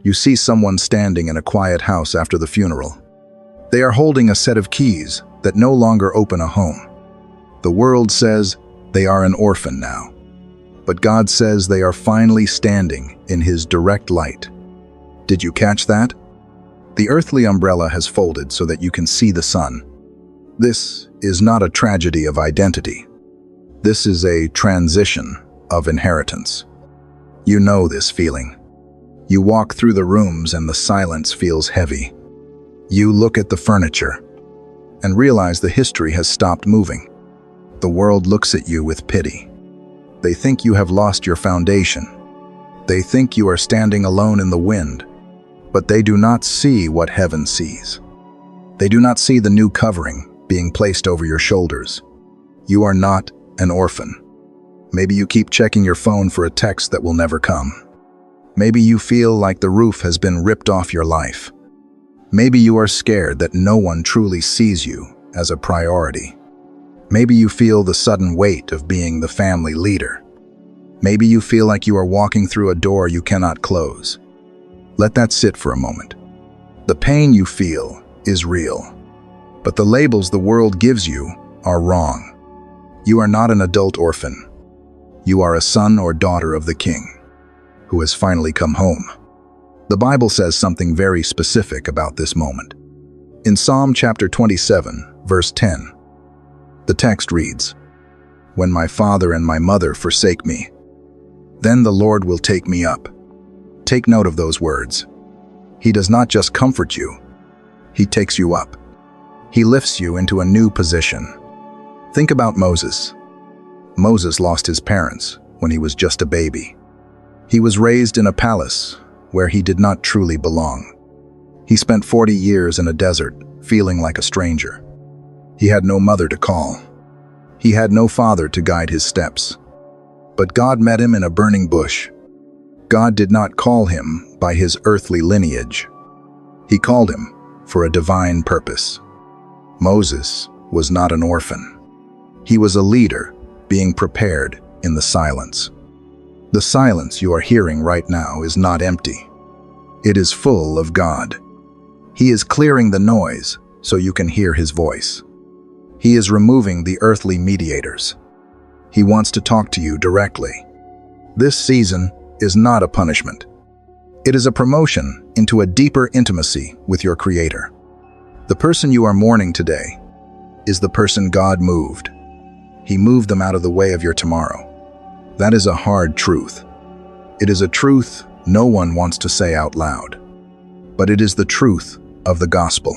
You see someone standing in a quiet house after the funeral. They are holding a set of keys that no longer open a home. The world says they are an orphan now, but God says they are finally standing in His direct light. Did you catch that? The earthly umbrella has folded so that you can see the sun. This is not a tragedy of identity. This is a transition of inheritance. You know this feeling. You walk through the rooms and the silence feels heavy. You look at the furniture and realize the history has stopped moving. The world looks at you with pity. They think you have lost your foundation. They think you are standing alone in the wind, but they do not see what heaven sees. They do not see the new covering being placed over your shoulders. You are not an orphan. Maybe you keep checking your phone for a text that will never come. Maybe you feel like the roof has been ripped off your life. Maybe you are scared that no one truly sees you as a priority. Maybe you feel the sudden weight of being the family leader. Maybe you feel like you are walking through a door you cannot close. Let that sit for a moment. The pain you feel is real, but the labels the world gives you are wrong. You are not an adult orphan. You are a son or daughter of the King, who has finally come home. The Bible says something very specific about this moment. In Psalm chapter 27, verse 10, the text reads, "When my father and my mother forsake me, then the Lord will take me up." Take note of those words. He does not just comfort you, He takes you up. He lifts you into a new position. Think about Moses. Moses lost his parents when he was just a baby. He was raised in a palace where he did not truly belong. He spent 40 years in a desert, feeling like a stranger. He had no mother to call. He had no father to guide his steps. But God met him in a burning bush. God did not call him by his earthly lineage. He called him for a divine purpose. Moses was not an orphan. He was a leader being prepared in the silence. The silence you are hearing right now is not empty. It is full of God. He is clearing the noise so you can hear His voice. He is removing the earthly mediators. He wants to talk to you directly. This season is not a punishment. It is a promotion into a deeper intimacy with your Creator. The person you are mourning today is the person God moved. He moved them out of the way of your tomorrow. That is a hard truth. It is a truth no one wants to say out loud. But it is the truth of the gospel.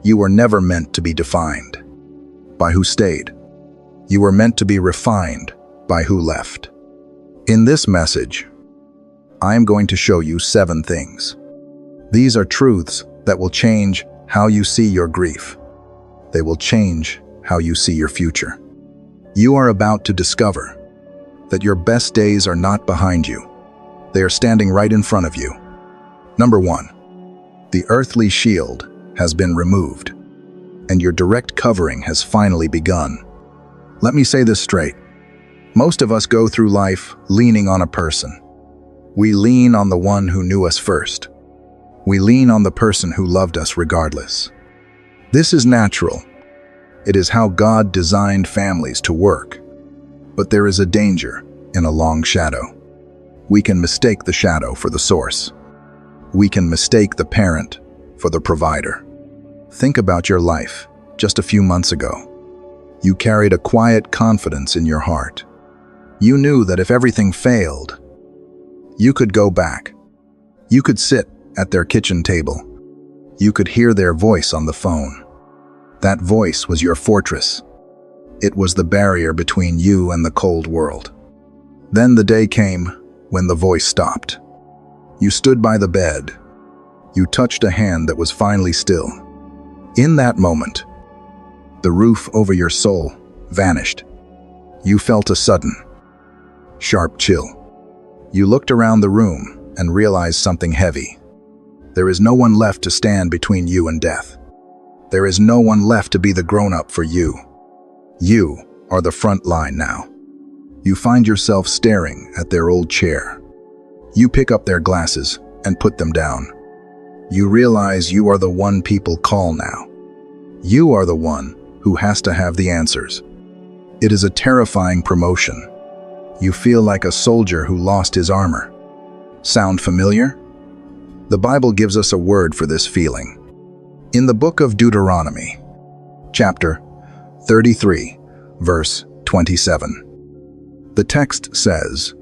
You were never meant to be defined by who stayed. You were meant to be refined by who left. In this message, I am going to show you 7 things. These are truths that will change how you see your grief. They will change how you see your future. You are about to discover that your best days are not behind you. They are standing right in front of you. Number 1, the earthly shield has been removed, and your direct covering has finally begun. Let me say this straight. Most of us go through life leaning on a person. We lean on the one who knew us first. We lean on the person who loved us regardless. This is natural. It is how God designed families to work. But there is a danger in a long shadow. We can mistake the shadow for the source. We can mistake the parent for the provider. Think about your life just a few months ago. You carried a quiet confidence in your heart. You knew that if everything failed, you could go back. You could sit at their kitchen table. You could hear their voice on the phone. That voice was your fortress. It was the barrier between you and the cold world. Then the day came when the voice stopped. You stood by the bed. You touched a hand that was finally still. In that moment, the roof over your soul vanished. You felt a sudden, sharp chill. You looked around the room and realized something heavy. There is no one left to stand between you and death. There is no one left to be the grown-up for you. You are the front line now. You find yourself staring at their old chair. You pick up their glasses and put them down. You realize you are the one people call now. You are the one who has to have the answers. It is a terrifying promotion. You feel like a soldier who lost his armor. Sound familiar? The Bible gives us a word for this feeling. In the book of Deuteronomy, chapter 33, verse 27, the text says,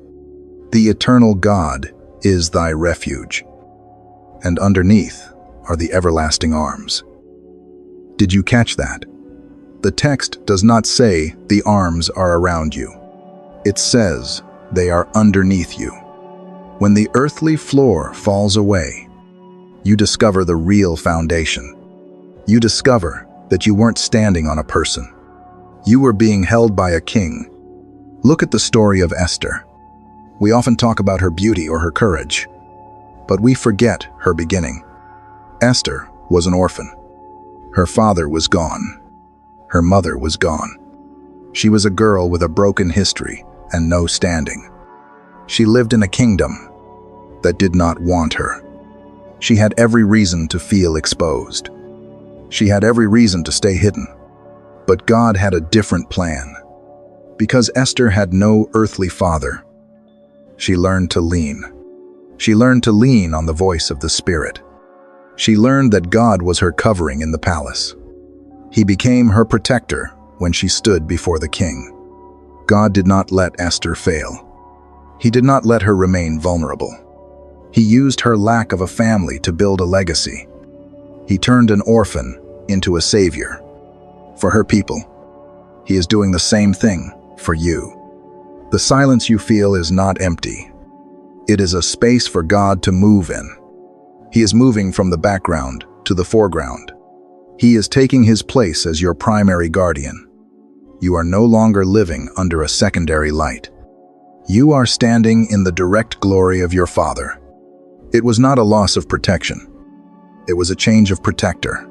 "The eternal God is thy refuge, and underneath are the everlasting arms." Did you catch that? The text does not say the arms are around you. It says they are underneath you. When the earthly floor falls away, you discover the real foundation. You discover that you weren't standing on a person. You were being held by a king. Look at the story of Esther. We often talk about her beauty or her courage, but we forget her beginning. Esther was an orphan. Her father was gone. Her mother was gone. She was a girl with a broken history and no standing. She lived in a kingdom that did not want her. She had every reason to feel exposed. She had every reason to stay hidden. But God had a different plan. Because Esther had no earthly father, she learned to lean. She learned to lean on the voice of the Spirit. She learned that God was her covering in the palace. He became her protector when she stood before the king. God did not let Esther fail. He did not let her remain vulnerable. He used her lack of a family to build a legacy. He turned an orphan into a savior. For her people, He is doing the same thing for you. The silence you feel is not empty. It is a space for God to move in. He is moving from the background to the foreground. He is taking His place as your primary guardian. You are no longer living under a secondary light. You are standing in the direct glory of your Father. It was not a loss of protection. It was a change of protector.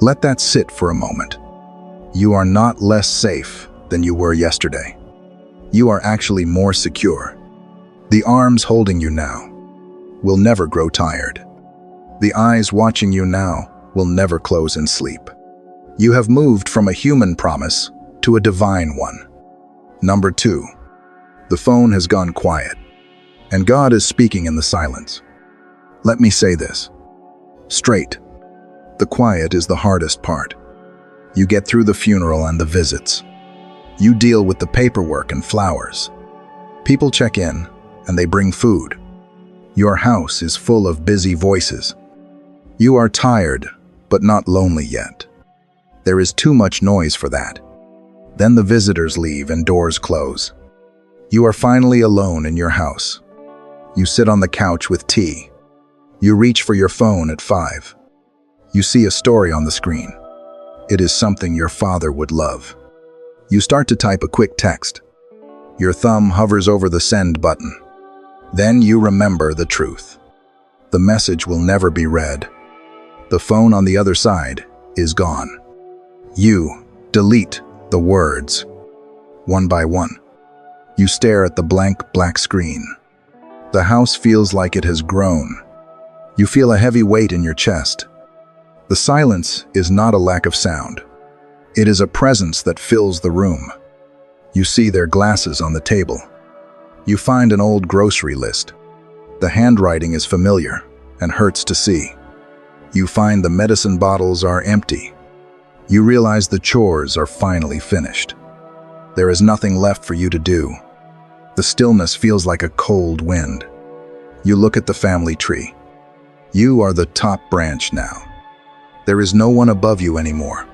Let that sit for a moment. You are not less safe than you were yesterday. You are actually more secure. The arms holding you now will never grow tired. The eyes watching you now will never close in sleep. You have moved from a human promise to a divine one. Number 2, the phone has gone quiet, and God is speaking in the silence. Let me say this straight. The quiet is the hardest part. You get through the funeral and the visits. You deal with the paperwork and flowers. People check in, and they bring food. Your house is full of busy voices. You are tired, but not lonely yet. There is too much noise for that. Then the visitors leave and doors close. You are finally alone in your house. You sit on the couch with tea. You reach for your phone at 5. You see a story on the screen. It is something your father would love. You start to type a quick text. Your thumb hovers over the send button. Then you remember the truth. The message will never be read. The phone on the other side is gone. You delete the words. One by one. You stare at the blank black screen. The house feels like it has grown. You feel a heavy weight in your chest. The silence is not a lack of sound. It is a presence that fills the room. You see their glasses on the table. You find an old grocery list. The handwriting is familiar and hurts to see. You find the medicine bottles are empty. You realize the chores are finally finished. There is nothing left for you to do. The stillness feels like a cold wind. You look at the family tree. You are the top branch now. There is no one above you anymore.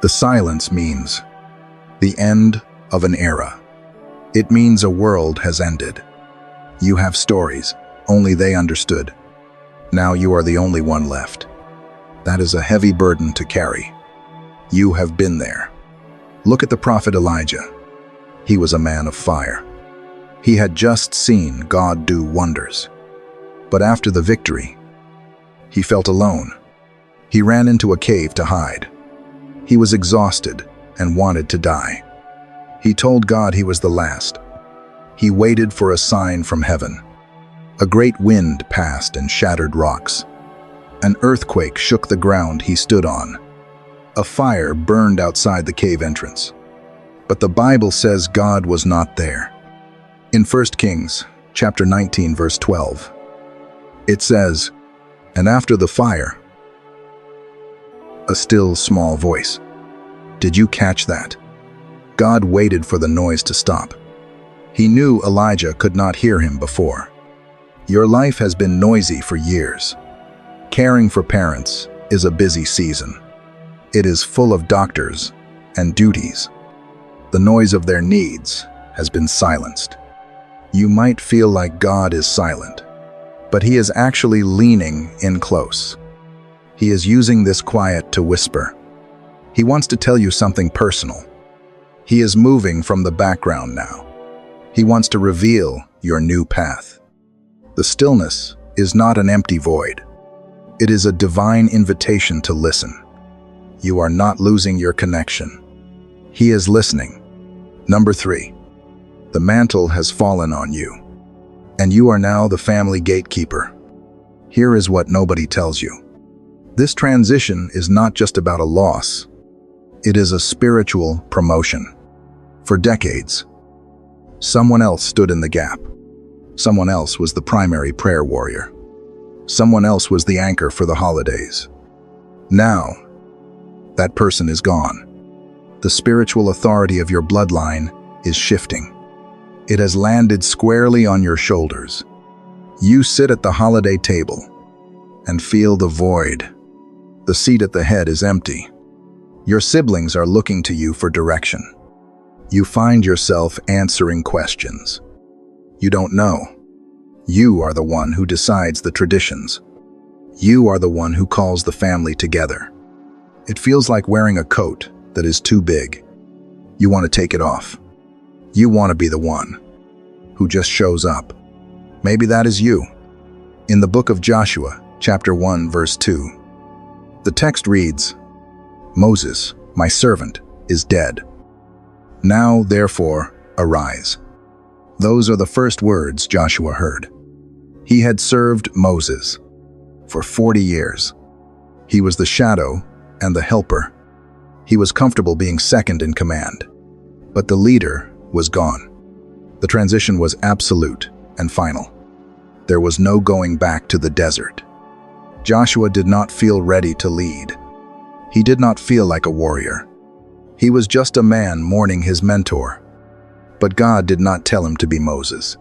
The silence means the end of an era. It means a world has ended. You have stories, only they understood. Now you are the only one left. That is a heavy burden to carry. You have been there. Look at the prophet Elijah. He was a man of fire. He had just seen God do wonders. But after the victory, he felt alone. He ran into a cave to hide. He was exhausted and wanted to die. He told God he was the last. He waited for a sign from heaven. A great wind passed and shattered rocks. An earthquake shook the ground he stood on. A fire burned outside the cave entrance. But the Bible says God was not there. In 1 Kings, chapter 19, verse 12, it says, "And after the fire, a still small voice." Did you catch that? God waited for the noise to stop. He knew Elijah could not hear him before. Your life has been noisy for years. Caring for parents is a busy season. It is full of doctors and duties. The noise of their needs has been silenced. You might feel like God is silent, but He is actually leaning in close. He is using this quiet to whisper. He wants to tell you something personal. He is moving from the background now. He wants to reveal your new path. The stillness is not an empty void. It is a divine invitation to listen. You are not losing your connection. He is listening. Number 3, the mantle has fallen on you, and you are now the family gatekeeper. Here is what nobody tells you. This transition is not just about a loss. It is a spiritual promotion. For decades, someone else stood in the gap. Someone else was the primary prayer warrior. Someone else was the anchor for the holidays. Now, that person is gone. The spiritual authority of your bloodline is shifting. It has landed squarely on your shoulders. You sit at the holiday table and feel the void. The seat at the head is empty. Your siblings are looking to you for direction. You find yourself answering questions. You don't know. You are the one who decides the traditions. You are the one who calls the family together. It feels like wearing a coat that is too big. You want to take it off. You want to be the one who just shows up. Maybe that is you. In the book of Joshua, chapter 1, verse 2, the text reads, "Moses, my servant, is dead. Now, therefore, arise." Those are the first words Joshua heard. He had served Moses for 40 years. He was the shadow and the helper. He was comfortable being second in command. But the leader was gone. The transition was absolute and final. There was no going back to the desert. Joshua did not feel ready to lead. He did not feel like a warrior. He was just a man mourning his mentor. But God did not tell him to be Moses.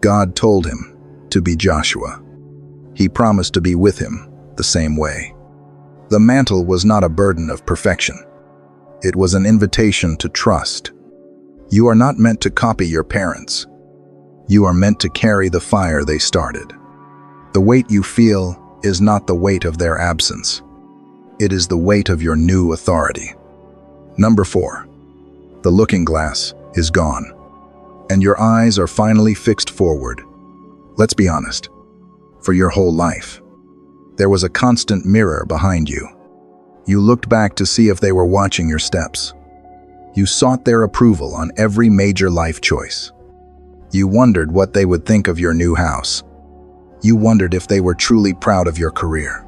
God told him to be Joshua. He promised to be with him the same way. The mantle was not a burden of perfection. It was an invitation to trust. You are not meant to copy your parents. You are meant to carry the fire they started. The weight you feel is not the weight of their absence. It is the weight of your new authority. Number 4, the looking glass is gone, and your eyes are finally fixed forward. Let's be honest. For your whole life, there was a constant mirror behind you. You looked back to see if they were watching your steps. You sought their approval on every major life choice. You wondered what they would think of your new house. You wondered if they were truly proud of your career.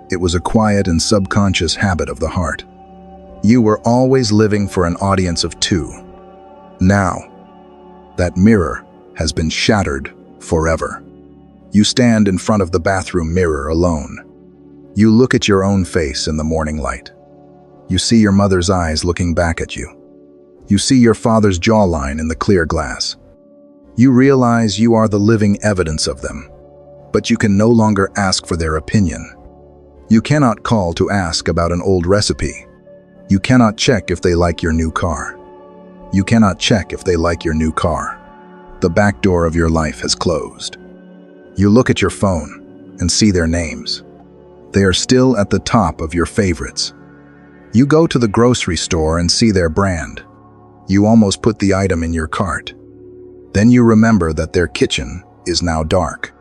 It was a quiet and subconscious habit of the heart. You were always living for an audience of 2. Now, that mirror has been shattered forever. You stand in front of the bathroom mirror alone. You look at your own face in the morning light. You see your mother's eyes looking back at you. You see your father's jawline in the clear glass. You realize you are the living evidence of them, but you can no longer ask for their opinion. You cannot call to ask about an old recipe. You cannot check if they like your new car. You cannot check if they like your new car. The back door of your life has closed. You look at your phone and see their names. They are still at the top of your favorites. You go to the grocery store and see their brand. You almost put the item in your cart. Then you remember that their kitchen is now dark.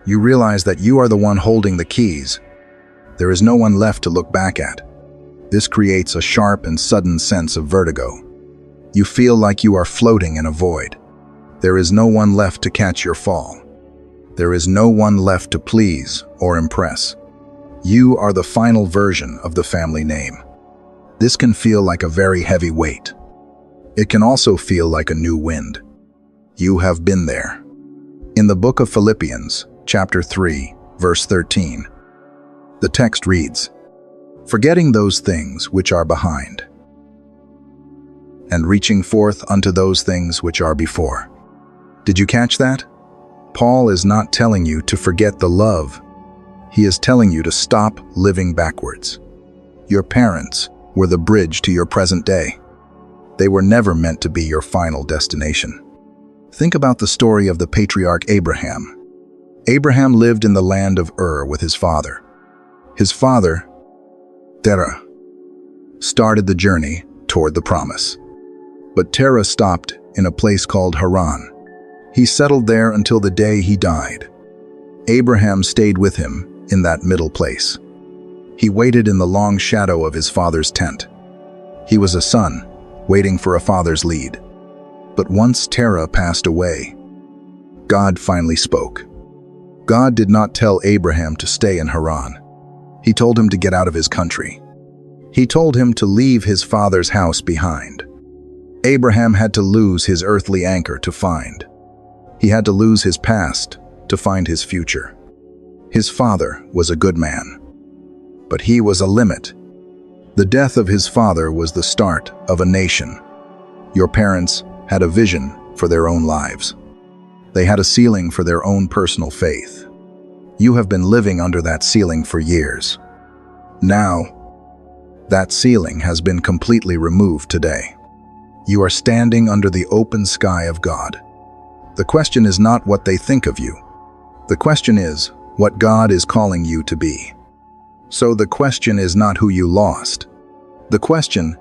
You realize that you are the one holding the keys. There is no one left to look back at. This creates a sharp and sudden sense of vertigo. You feel like you are floating in a void. There is no one left to catch your fall. There is no one left to please or impress. You are the final version of the family name. This can feel like a very heavy weight. It can also feel like a new wind. You have been there. In the book of Philippians, chapter 3, verse 13, the text reads, "Forgetting those things which are behind, and reaching forth unto those things which are before." Did you catch that? Paul is not telling you to forget the love. He is telling you to stop living backwards. Your parents were the bridge to your present day. They were never meant to be your final destination. Think about the story of the patriarch Abraham. Abraham lived in the land of Ur with his father. His father, Terah, started the journey toward the promise. But Terah stopped in a place called Haran. He settled there until the day he died. Abraham stayed with him in that middle place. He waited in the long shadow of his father's tent. He was a son, waiting for a father's lead. But once Terah passed away, God finally spoke. God did not tell Abraham to stay in Haran. He told him to get out of his country. He told him to leave his father's house behind. Abraham had to lose his earthly anchor to find. He had to lose his past to find his future. His father was a good man, but he was a limit. The death of his father was the start of a nation. Your parents had a vision for their own lives. They had a ceiling for their own personal faith. You have been living under that ceiling for years. Now, that ceiling has been completely removed today. You are standing under the open sky of God. The question is not what they think of you. The question is what God is calling you to be. So the question is not who you lost. The question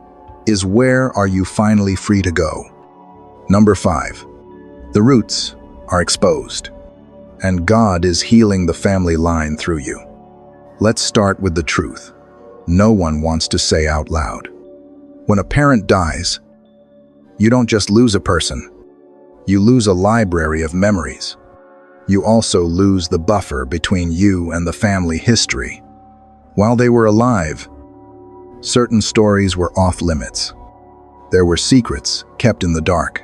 is, where are you finally free to go? Number 5, the roots are exposed, and God is healing the family line through you. Let's start with the truth. No one wants to say out loud. When a parent dies, you don't just lose a person. You lose a library of memories. You also lose the buffer between you and the family history. While they were alive, certain stories were off limits. There were secrets kept in the dark.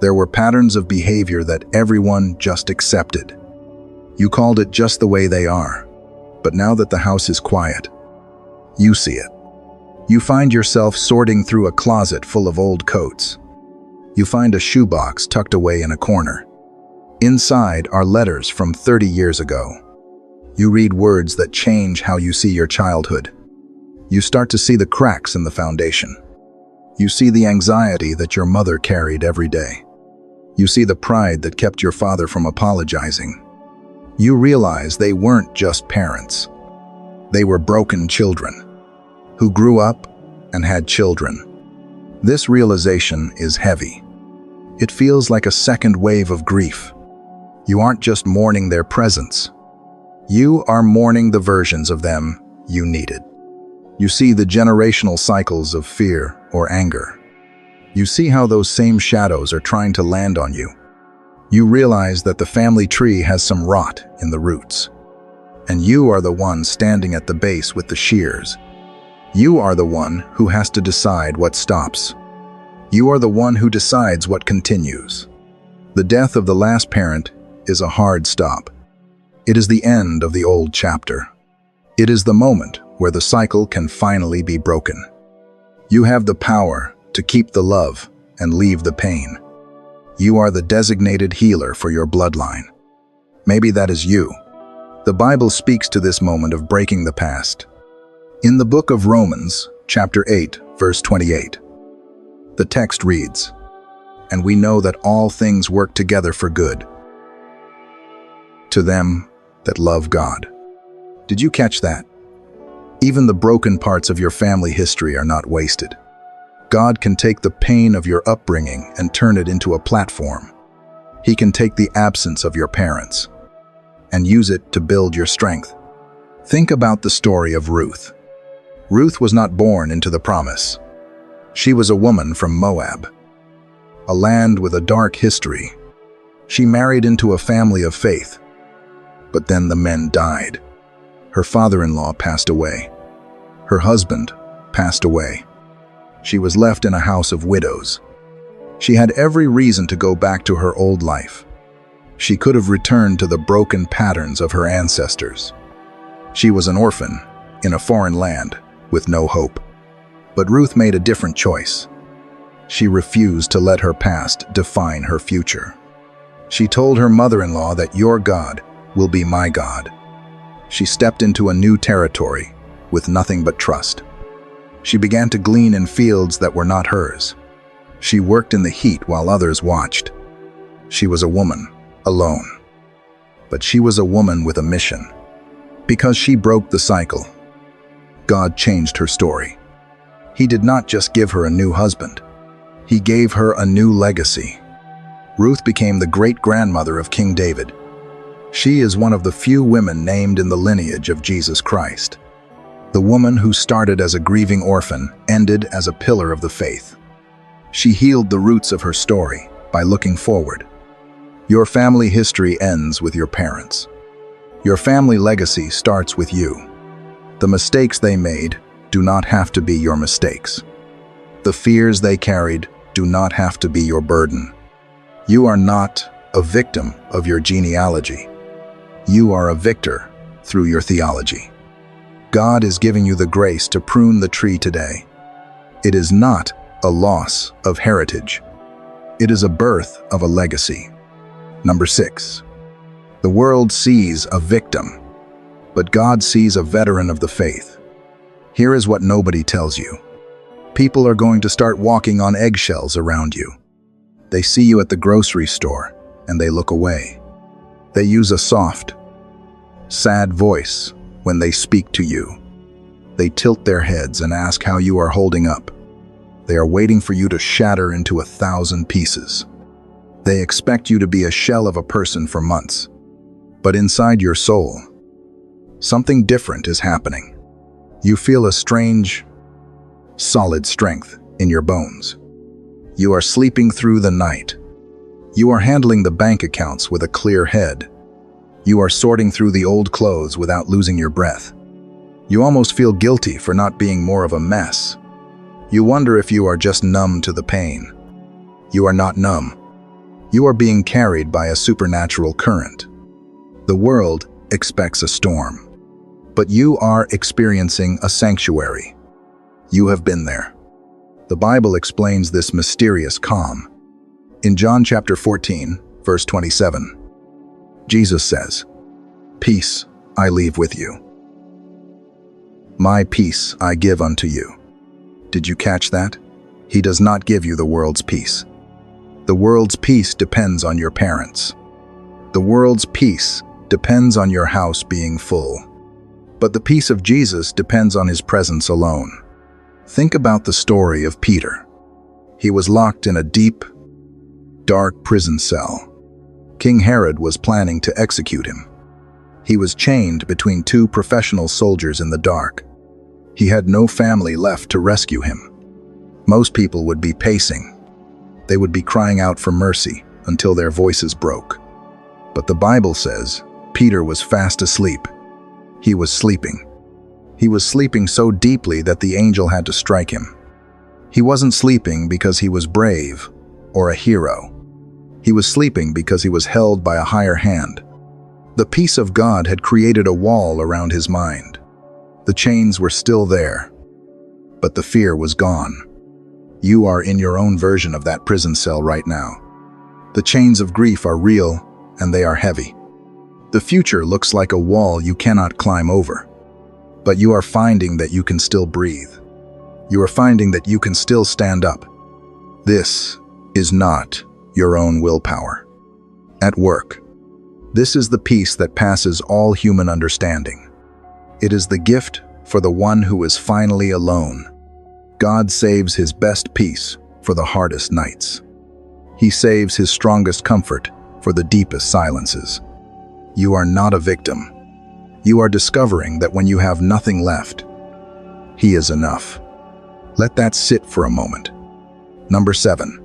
There were patterns of behavior that everyone just accepted. You called it just the way they are. But now that the house is quiet, you see it. You find yourself sorting through a closet full of old coats. You find a shoebox tucked away in a corner. Inside are letters from 30 years ago. You read words that change how you see your childhood. You start to see the cracks in the foundation. You see the anxiety that your mother carried every day. You see the pride that kept your father from apologizing. You realize they weren't just parents. They were broken children who grew up and had children. This realization is heavy. It feels like a second wave of grief. You aren't just mourning their presence. You are mourning the versions of them you needed. You see the generational cycles of fear or anger. You see how those same shadows are trying to land on you. You realize that the family tree has some rot in the roots. And you are the one standing at the base with the shears. You are the one who has to decide what stops. You are the one who decides what continues. The death of the last parent is a hard stop. It is the end of the old chapter. It is the moment where the cycle can finally be broken. You have the power to keep the love and leave the pain. You are the designated healer for your bloodline. Maybe that is you. The Bible speaks to this moment of breaking the past. In the book of Romans, chapter 8, verse 28, the text reads, "And we know that all things work together for good to them that love God." Did you catch that? Even the broken parts of your family history are not wasted. God can take the pain of your upbringing and turn it into a platform. He can take the absence of your parents and use it to build your strength. Think about the story of Ruth. Ruth was not born into the promise. She was a woman from Moab, a land with a dark history. She married into a family of faith, But then the men died. Her father-in-law passed away. Her husband passed away. She was left in a house of widows. She had every reason to go back to her old life. She could have returned to the broken patterns of her ancestors. She was an orphan in a foreign land with no hope. But Ruth made a different choice. She refused to let her past define her future. She told her mother-in-law that your God will be my God. She stepped into a new territory with nothing but trust. She began to glean in fields that were not hers. She worked in the heat while others watched. She was a woman, alone. But she was a woman with a mission. Because she broke the cycle, God changed her story. He did not just give her a new husband. He gave her a new legacy. Ruth became the great-grandmother of King David. She is one of the few women named in the lineage of Jesus Christ. The woman who started as a grieving orphan ended as a pillar of the faith. She healed the roots of her story by looking forward. Your family history ends with your parents. Your family legacy starts with you. The mistakes they made do not have to be your mistakes. The fears they carried do not have to be your burden. You are not a victim of your genealogy. You are a victor through your theology. God is giving you the grace to prune the tree today. It is not a loss of heritage. It is a birth of a legacy. Number 6. The world sees a victim, but God sees a veteran of the faith. Here is what nobody tells you. People are going to start walking on eggshells around you. They see you at the grocery store and they look away. They use a soft, sad voice when they speak to you. They tilt their heads and ask how you are holding up. They are waiting for you to shatter into 1,000 pieces. They expect you to be a shell of a person for months. But inside your soul, something different is happening. You feel a strange, solid strength in your bones. You are sleeping through the night. You are handling the bank accounts with a clear head. You are sorting through the old clothes without losing your breath. You almost feel guilty for not being more of a mess. You wonder if you are just numb to the pain. You are not numb. You are being carried by a supernatural current. The world expects a storm, but you are experiencing a sanctuary. You have been there. The Bible explains this mysterious calm. In John chapter 14, verse 27, Jesus says, "Peace I leave with you. My peace I give unto you." Did you catch that? He does not give you the world's peace. The world's peace depends on your parents. The world's peace depends on your house being full. But the peace of Jesus depends on his presence alone. Think about the story of Peter. He was locked in a deep, dark prison cell. King Herod was planning to execute him. He was chained between 2 professional soldiers in the dark. He had no family left to rescue him. Most people would be pacing. They would be crying out for mercy until their voices broke. But the Bible says Peter was fast asleep. He was sleeping. He was sleeping so deeply that the angel had to strike him. He wasn't sleeping because he was brave or a hero. He was sleeping because he was held by a higher hand. The peace of God had created a wall around his mind. The chains were still there, but the fear was gone. You are in your own version of that prison cell right now. The chains of grief are real and they are heavy. The future looks like a wall you cannot climb over, but you are finding that you can still breathe. You are finding that you can still stand up. This is not your own willpower. At work, this is the peace that passes all human understanding. It is the gift for the one who is finally alone. God saves his best peace for the hardest nights. He saves his strongest comfort for the deepest silences. You are not a victim. You are discovering that when you have nothing left, he is enough. Let that sit for a moment. Number 7.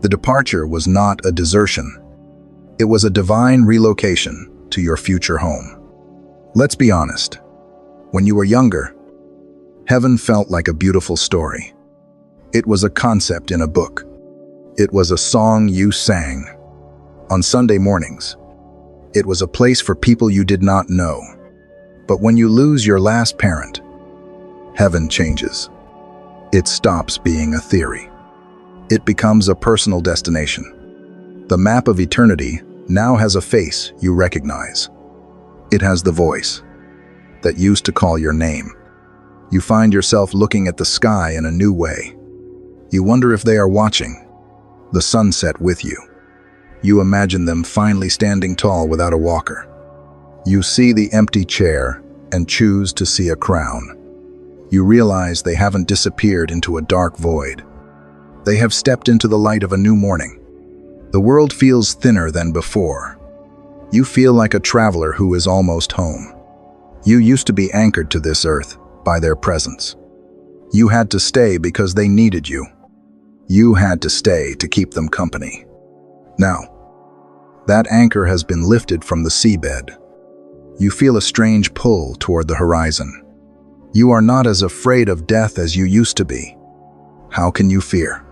The departure was not a desertion. It was a divine relocation to your future home. Let's be honest. When you were younger, heaven felt like a beautiful story. It was a concept in a book. It was a song you sang on Sunday mornings. It was a place for people you did not know. But when you lose your last parent, heaven changes. It stops being a theory. It becomes a personal destination. The map of eternity now has a face you recognize. It has the voice that used to call your name. You find yourself looking at the sky in a new way. You wonder if they are watching the sunset with you. You imagine them finally standing tall without a walker. You see the empty chair and choose to see a crown. You realize they haven't disappeared into a dark void. They have stepped into the light of a new morning. The world feels thinner than before. You feel like a traveler who is almost home. You used to be anchored to this earth by their presence. You had to stay because they needed you. You had to stay to keep them company. Now, that anchor has been lifted from the seabed. You feel a strange pull toward the horizon. You are not as afraid of death as you used to be. How can you fear?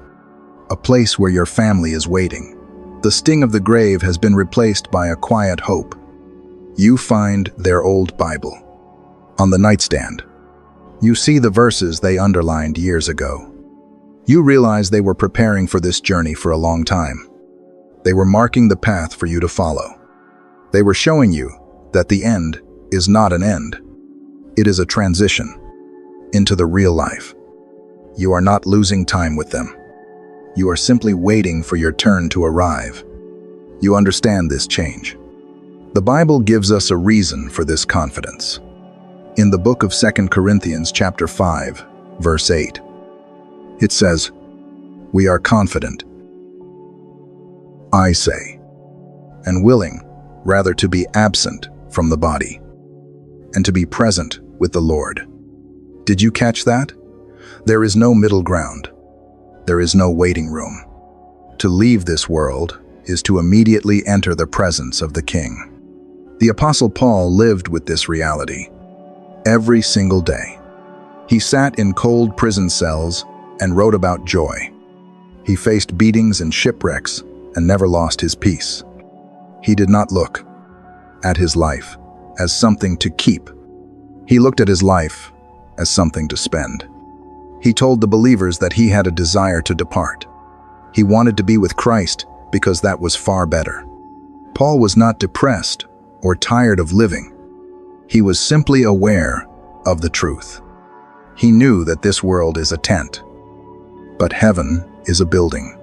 A place where your family is waiting. The sting of the grave has been replaced by a quiet hope. You find their old Bible on the nightstand. You see the verses they underlined years ago. You realize they were preparing for this journey for a long time. They were marking the path for you to follow. They were showing you that the end is not an end. It is a transition into the real life. You are not losing time with them. You are simply waiting for your turn to arrive. You understand this change. The Bible gives us a reason for this confidence. In the book of 2 Corinthians chapter 5, verse 8, it says, "We are confident, I say, and willing rather to be absent from the body, and to be present with the Lord." Did you catch that? There is no middle ground. There is no waiting room. To leave this world is to immediately enter the presence of the King. The Apostle Paul lived with this reality every single day. He sat in cold prison cells and wrote about joy. He faced beatings and shipwrecks and never lost his peace. He did not look at his life as something to keep. He looked at his life as something to spend. He told the believers that he had a desire to depart. He wanted to be with Christ because that was far better. Paul was not depressed or tired of living. He was simply aware of the truth. He knew that this world is a tent, but heaven is a building.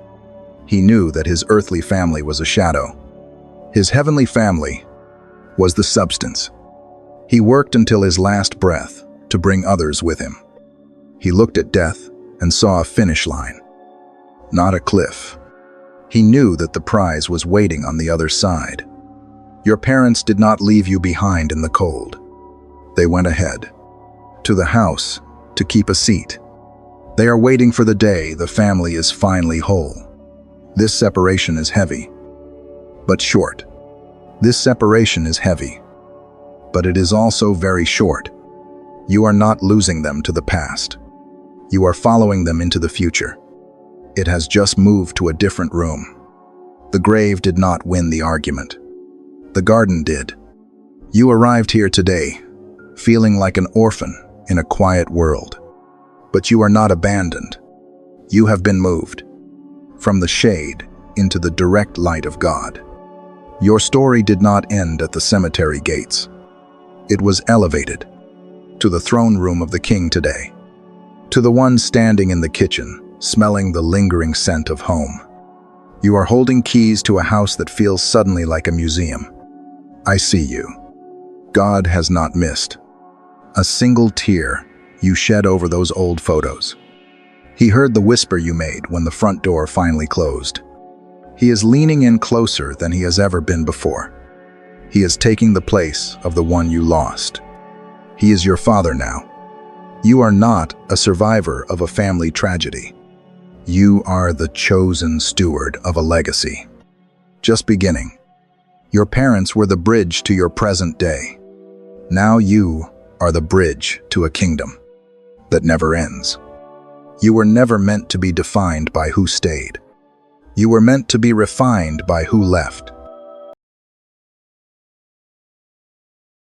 He knew that his earthly family was a shadow. His heavenly family was the substance. He worked until his last breath to bring others with him. He looked at death and saw a finish line, not a cliff. He knew that the prize was waiting on the other side. Your parents did not leave you behind in the cold. They went ahead to the house to keep a seat. They are waiting for the day the family is finally whole. This separation is heavy, but short. This separation is heavy, but it is also very short. You are not losing them to the past. You are following them into the future. It has just moved to a different room. The grave did not win the argument. The garden did. You arrived here today, feeling like an orphan in a quiet world. But you are not abandoned. You have been moved from the shade into the direct light of God. Your story did not end at the cemetery gates. It was elevated to the throne room of the King today, to the one standing in the kitchen, smelling the lingering scent of home. You are holding keys to a house that feels suddenly like a museum. I see you. God has not missed a single tear you shed over those old photos. He heard the whisper you made when the front door finally closed. He is leaning in closer than he has ever been before. He is taking the place of the one you lost. He is your father now. You are not a survivor of a family tragedy. You are the chosen steward of a legacy. Just beginning. Your parents were the bridge to your present day. Now you are the bridge to a kingdom that never ends. You were never meant to be defined by who stayed. You were meant to be refined by who left.